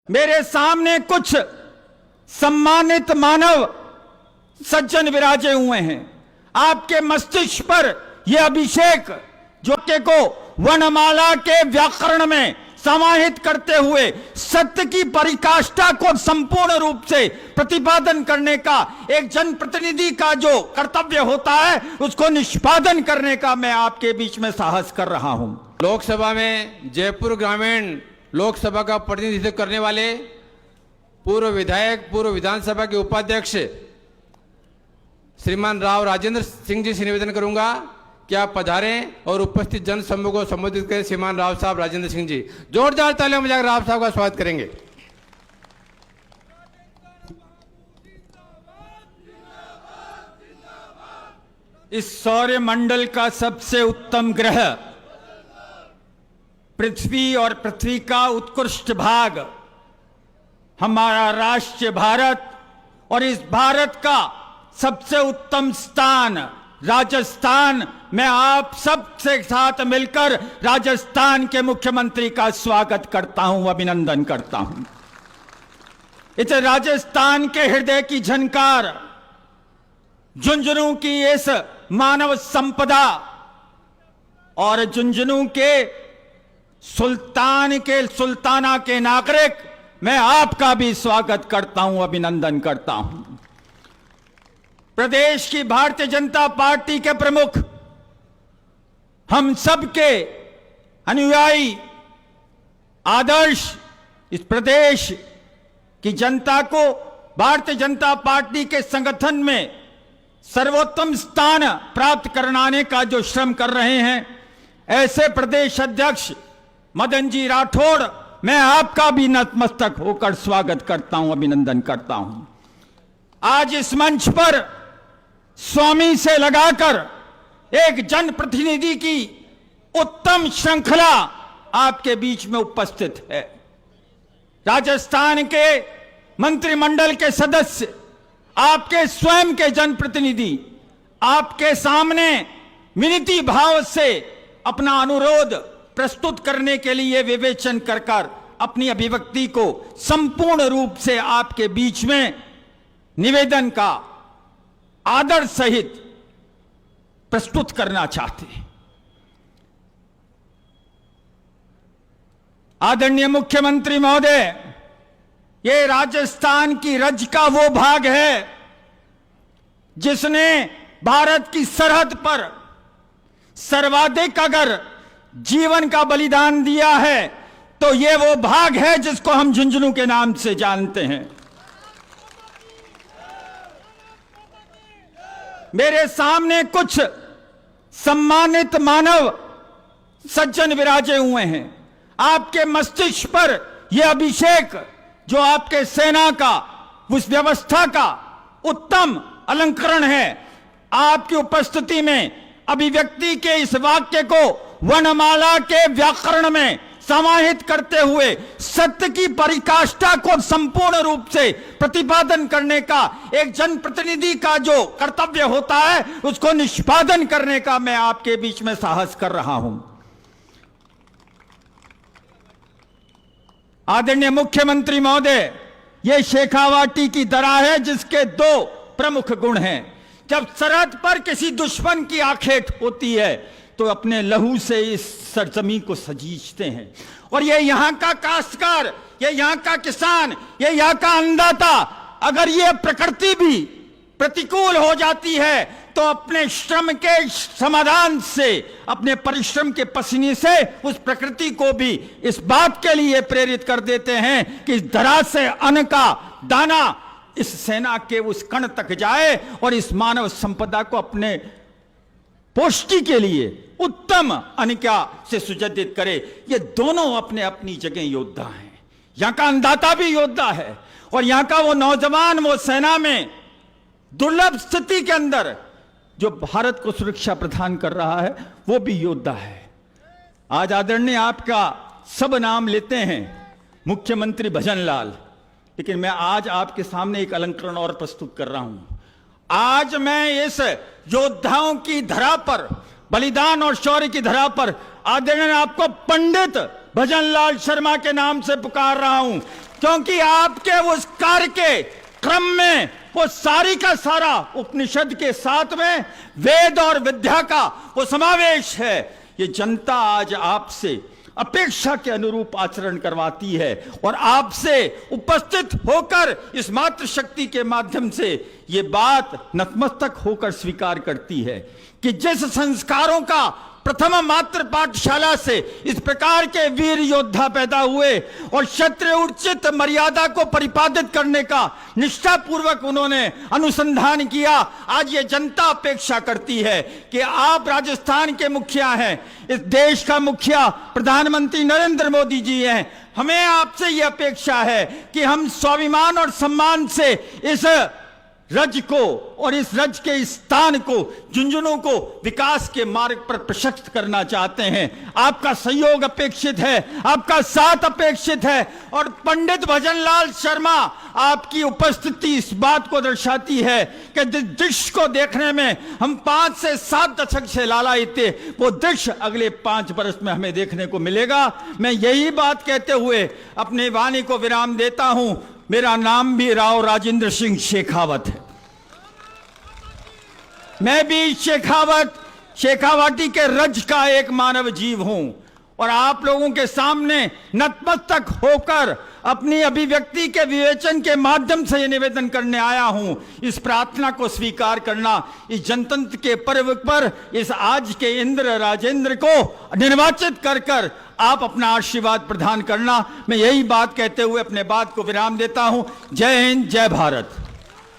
मेरे सामने कुछ सम्मानित मानव सज्जन विराजे हुए हैं। आपके मस्तिष्क पर यह अभिषेक जो के को वनमाला के व्याकरण में समाहित करते हुए सत्य की परिकाष्ठा को संपूर्ण रूप से प्रतिपादन करने का एक जनप्रतिनिधि का जो कर्तव्य होता है उसको निष्पादन करने का मैं आपके बीच में साहस कर रहा हूं। लोकसभा में जयपुर ग्रामीण लोकसभा का प्रतिनिधित्व करने वाले पूर्व विधायक पूर्व विधानसभा के उपाध्यक्ष श्रीमान राव राजेंद्र सिंह जी से निवेदन करूंगा कि आप पधारें और उपस्थित जन समूह को संबोधित करें। श्रीमान राव साहब राजेंद्र सिंह जी, जोरदार तालियों में जाकर राव साहब का स्वागत करेंगे। इस सौर मंडल का सबसे उत्तम ग्रह पृथ्वी और पृथ्वी का उत्कृष्ट भाग हमारा राष्ट्र भारत और इस भारत का सबसे उत्तम स्थान राजस्थान। मैं आप सबसे साथ मिलकर राजस्थान के मुख्यमंत्री का स्वागत करता हूं, अभिनंदन करता हूं। इस राजस्थान के हृदय की झनकार, झुंझुनू की इस मानव संपदा और झुंझुनू के सुल्ताना के नागरिक, मैं आपका भी स्वागत करता हूं, अभिनंदन करता हूं। प्रदेश की भारतीय जनता पार्टी के प्रमुख, हम सबके अनुयायी, आदर्श इस प्रदेश की जनता को भारतीय जनता पार्टी के संगठन में सर्वोत्तम स्थान प्राप्त कराने का जो श्रम कर रहे हैं, ऐसे प्रदेश अध्यक्ष मदन जी राठौड़, मैं आपका भी नतमस्तक होकर स्वागत करता हूं, अभिनंदन करता हूं। आज इस मंच पर स्वामी से लगाकर एक जनप्रतिनिधि की उत्तम श्रृंखला आपके बीच में उपस्थित है। राजस्थान के मंत्रिमंडल के सदस्य, आपके स्वयं के जनप्रतिनिधि, आपके सामने विनती भाव से अपना अनुरोध प्रस्तुत करने के लिए विवेचन कर अपनी अभिव्यक्ति को संपूर्ण रूप से आपके बीच में निवेदन का आदर सहित प्रस्तुत करना चाहते हैं। आदरणीय मुख्यमंत्री महोदय, ये राजस्थान की रज का वो भाग है जिसने भारत की सरहद पर सर्वाधिक अगर जीवन का बलिदान दिया है तो ये वो भाग है जिसको हम झुंझुनू के नाम से जानते हैं। मेरे सामने कुछ सम्मानित मानव सज्जन विराजे हुए हैं। आपके मस्तिष्क पर यह अभिषेक जो आपके सेना का, उस व्यवस्था का उत्तम अलंकरण है, आपकी उपस्थिति में अभिव्यक्ति के इस वाक्य को वनमाला के व्याकरण में समाहित करते हुए सत्य की परिकाष्ठा को संपूर्ण रूप से प्रतिपादन करने का एक जनप्रतिनिधि का जो कर्तव्य होता है उसको निष्पादन करने का मैं आपके बीच में साहस कर रहा हूं। आदरणीय मुख्यमंत्री महोदय, यह शेखावाटी की दरा है जिसके दो प्रमुख गुण हैं। जब सरहद पर किसी दुश्मन की आखेट होती है तो अपने लहू से इस सरजमी को सजीचते हैं, और ये यहाँ का काश्तकार, ये यहाँ का किसान, ये यहाँ का अन्नदाता, अगर ये प्रकृति भी प्रतिकूल हो जाती है तो अपने श्रम के समाधान से, अपने परिश्रम के पसीने से उस प्रकृति को भी इस बात के लिए प्रेरित कर देते हैं कि इस धरा से अन्न का दाना इस सेना के उस कण तक जाए और इस मानव संपदा को अपने पुष्टि के लिए उत्तम अनिका से सुजदित करे। ये दोनों अपने अपनी जगह योद्धा हैं। यहां का अन्नदाता भी योद्धा है और यहां का वो नौजवान, वो सेना में दुर्लभ स्थिति के अंदर जो भारत को सुरक्षा प्रदान कर रहा है वो भी योद्धा है। आज आदरणीय आपका सब नाम लेते हैं मुख्यमंत्री भजनलाल, लेकिन मैं आज आपके सामने एक अलंकरण और प्रस्तुत कर रहा हूं। आज मैं इस योद्धाओं की धरा पर, बलिदान और शौर्य की धरा पर आदरणीय आपको पंडित भजनलाल शर्मा के नाम से पुकार रहा हूं क्योंकि आपके उस कार्य के क्रम में वो सारी का सारा उपनिषद के साथ में वेद और विद्या का वो समावेश है। ये जनता आज आपसे अपेक्षा के अनुरूप आचरण करवाती है और आपसे उपस्थित होकर इस मातृशक्ति के माध्यम से ये बात नतमस्तक होकर स्वीकार करती है कि जिस संस्कारों का प्रथम मातृ पाठशाला से इस प्रकार के वीर योद्धा पैदा हुए और क्षत्रिय उचित मर्यादा को परिपालित करने का निष्ठापूर्वक उन्होंने अनुसंधान किया, आज ये जनता अपेक्षा करती है कि आप राजस्थान के मुखिया हैं, इस देश का मुखिया प्रधानमंत्री नरेंद्र मोदी जी हैं। हमें आपसे ये अपेक्षा है कि हम स्वाभिमान और सम्मान से इस रज को और इस रज के स्थान को, झुंझुनू को विकास के मार्ग पर प्रशस्त करना चाहते हैं। आपका सहयोग अपेक्षित है, आपका साथ अपेक्षित है और पंडित भजनलाल शर्मा आपकी उपस्थिति इस बात को दर्शाती है कि जिस दृश्य को देखने में हम 5 से 7 दशक से लालायित थे, वो दृश्य अगले 5 वर्ष में हमें देखने को मिलेगा। मैं यही बात कहते हुए अपनी वाणी को विराम देता हूं। मेरा नाम भी राव राजेंद्र सिंह शेखावत है। मैं भी शेखावाटी के रज का एक मानव जीव हूं और आप लोगों के सामने नतमस्तक होकर अपनी अभिव्यक्ति के विवेचन के माध्यम से यह निवेदन करने आया हूं। इस प्रार्थना को स्वीकार करना, इस जनतंत्र के पर्व पर इस आज के इंद्र राजेंद्र को निर्वाचित कर आप अपना आशीर्वाद प्रदान करना। मैं यही बात कहते हुए अपने बात को विराम देता हूं। जय हिंद, जय भारत।